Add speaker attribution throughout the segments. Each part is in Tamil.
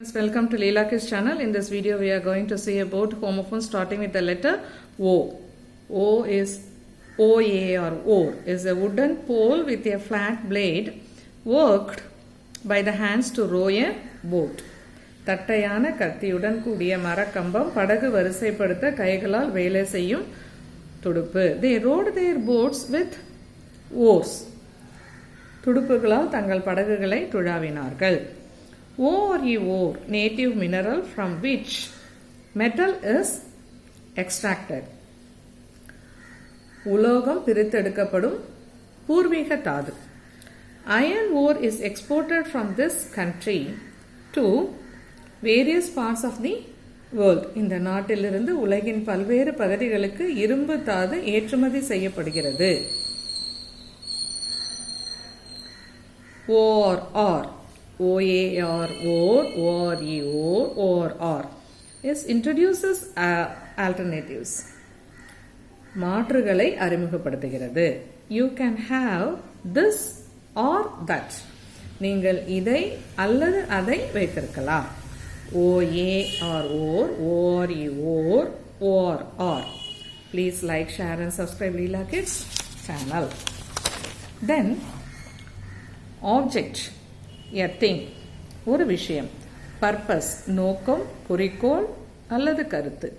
Speaker 1: Welcome to Leela Kids channel. In this video we are going to see about homophones starting with the letter O. O is OA or O is a wooden pole with a flat blade worked by the hands to row a boat. தட்டையான கத்தியுடன் கூடிய மரக்கம்பம் படகு வரிசைப்படுத்த கைகளால் வேலை செய்யும் துடுப்பு. They rowed their boats with oars. துடுப்புகளால் தங்கள் படகுகளை துழாவினார்கள். Ore, native mineral from which metal is extracted. உலோகம் பிரித்தெடுக்கப்படும் பூர்வீக தாது. Iron ore is exported from this country to various parts of the world. இந்த நாட்டிலிருந்து உலகின் பல்வேறு பகுதிகளுக்கு இரும்பு தாது ஏற்றுமதி செய்யப்படுகிறது. Or OAR or is introduces alternatives. மாற்றுகளை அறிமுகப்படுத்துகிறது. You can have this or that. நீங்கள் இதை அல்லது அதை வைத்திருக்கலாம். OA or. Please like, share and subscribe Leela Kids channel. Then object, a thing, ஒரு விஷயம். பர்பஸ், நோக்கம், குறிக்கோள் அல்லது கருத்து.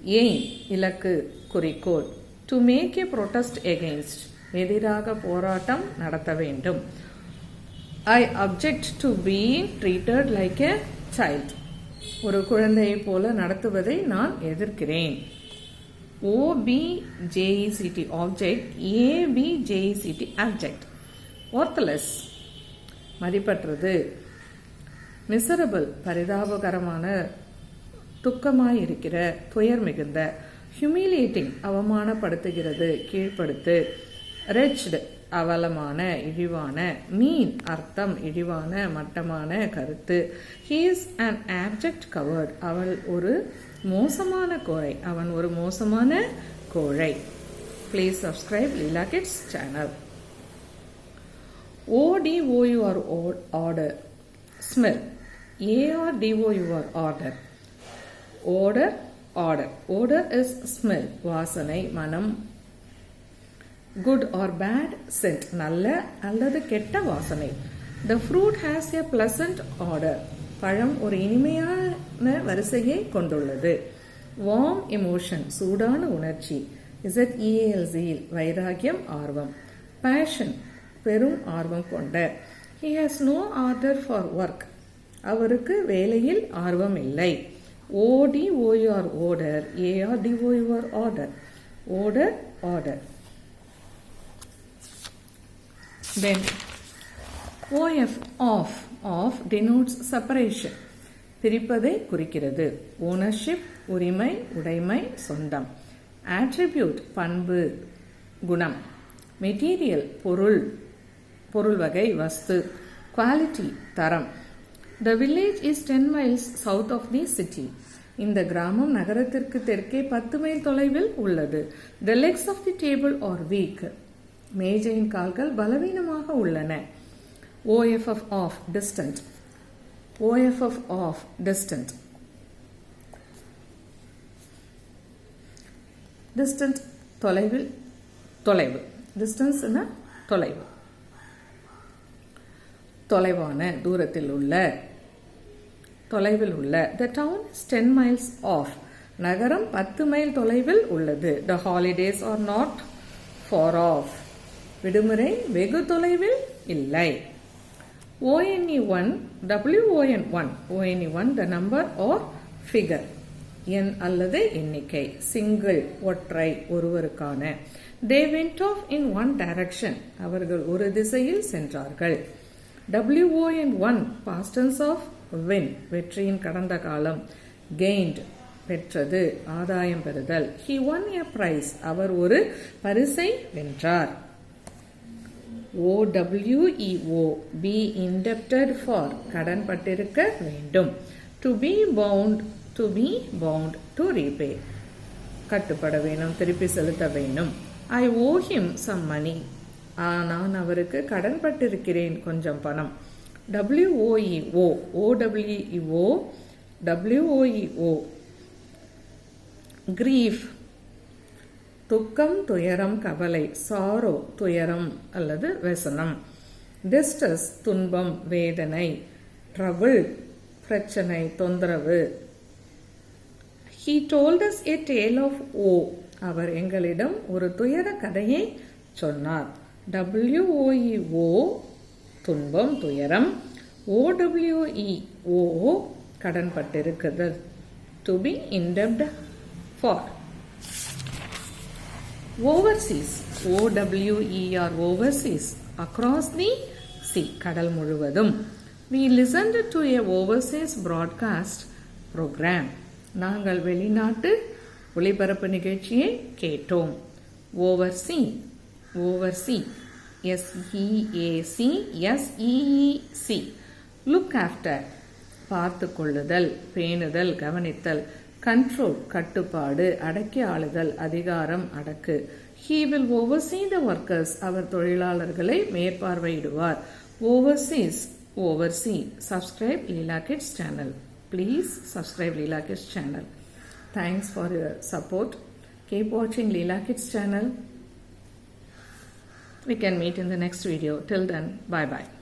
Speaker 1: எய்ம், இலக்கு, குறிக்கோள். To make a protest against, எதிராக போராட்டம் நடத்த வேண்டும். I object to being treated like a child, ஒரு குழந்தையை போல நடத்துவதை நான் எதிர்க்கிறேன். OBJECT object, ABJECT abject. Worthless, மதிப்பற்றது. மிசரபிள், பரிதாபகரமான, துக்கமாயிருக்கிற, துயர் மிகுந்த. ஹியூமிலியேட்டிங், அவமானப்படுத்துகிறது, கீழ்ப்படுத்து. ரெச்டு, அவலமான, இழிவான. மீன், அர்த்தம், இழிவான, மட்டமான, கருத்து. He is an abject coward, அவள் ஒரு மோசமான கோழை, அவன் ஒரு மோசமான கோழை. Please subscribe Leela Kids channel. ODOUR order, smell. ARDOUR order, order is smell, வாசனை, மனம். good or bad scent, நல்ல அல்லது கெட்ட வாசனை. the fruit has a pleasant odor, பழம் ஒரு இனிமையான வரிசையை கொண்டுள்ளது. warm emotion, சூடான உணர்ச்சி. ZEAL, வைராகியம், ஆர்வம். passion, பெரும் ஆர்வம் கொண்ட. he has no order for work, அவருக்கு வேலையில் ஆர்வம் இல்லை. ODOUR order, ARDOUR order. Then off denotes separation, பிரிப்பதை குறிக்கிறது. ownership, உரிமை, உடைமை, சொந்தம். attribute, பண்பு, குணம். material, பொருள் வகை, வஸ்து. quality, தரம். The village is 10 miles south of the city. இந்த கிராமம் நகரத்திற்கு தெற்கே 10 மைல் தொலைவில் உள்ளது. The legs of the table are weak. மேஜையின் கால்கள் பலவீனமாக உள்ளன. OFF distant. Distant, தொலைவு. Distance னா தொலைவு. தொலைவான, தூரத்தில் உள்ள, தொலைவில் உள்ள. The town is 10 miles off. நகரம் 10 மைல் தொலைவில் உள்ளது. The holidays are not far off. விடுமுறை வெகு தொலைவில் இல்லை. ONE1, WON1, the number or figure, எண் அல்லது எண்ணிக்கை. சிங்கிள், ஒற்றை, ஒருவருக்கான. They went off in one direction, அவர்கள் ஒரு திசையில் சென்றார்கள். WON1, past tense of win, வெற்றியின் கடந்த காலம். gained, பெற்றது, ஆதாயம் பெறுதல். he won a prize, அவர் ஒரு பரிசை வென்றார். OWEO, be indebted for, கடன் பட்டிருக்க வேண்டும். to be bound, to repay, கட்டுப்பட வேணும், திருப்பி செலுத்த வேண்டும். I owe him some money, நான் அவருக்கு கடன் பட்டிருக்கிறேன், கொஞ்சம் பணம். WOEO, OWEO, WOEO, grief, துக்கம், துயரம், கவலை, சாரோ, துயரம் அல்லது व्यसனம். Distress, துன்பம், வேதனை. Trouble, பிரச்சனை, தொந்தரவு. He told us a tale of woe. அவர் எங்களிடம் ஒரு துயர கதையை சொன்னார். WOEO, துன்பம், துயரம். OWEO, கடன்பட்டிருக்குதல். To be indebted for. Overseas, OWER, overseas, across the sea, கடல் முழுவதும். We listened to a overseas broadcast program. நாங்கள் வெளிநாட்டு ஒளிபரப்பு நிகழ்ச்சியை கேட்டோம். Oversee, oversee, SEAC, look after, பார்த்து கொள்ளுதல், பேணுதல், கவனித்தல். கண்ட்ரோல், கட்டுப்பாடு, அடக்கி ஆளுதல், அதிகாரம், அடக்கு. He will oversee the workers, அவர் தொழிலாளர்களை மேற்பார்வையிடுவார். Overseas, oversee. Subscribe Leela Kids channel. Please subscribe Leela Kids channel. Thanks for your support. Keep watching Leela Kids channel. We can meet in the next video. Till then, bye bye.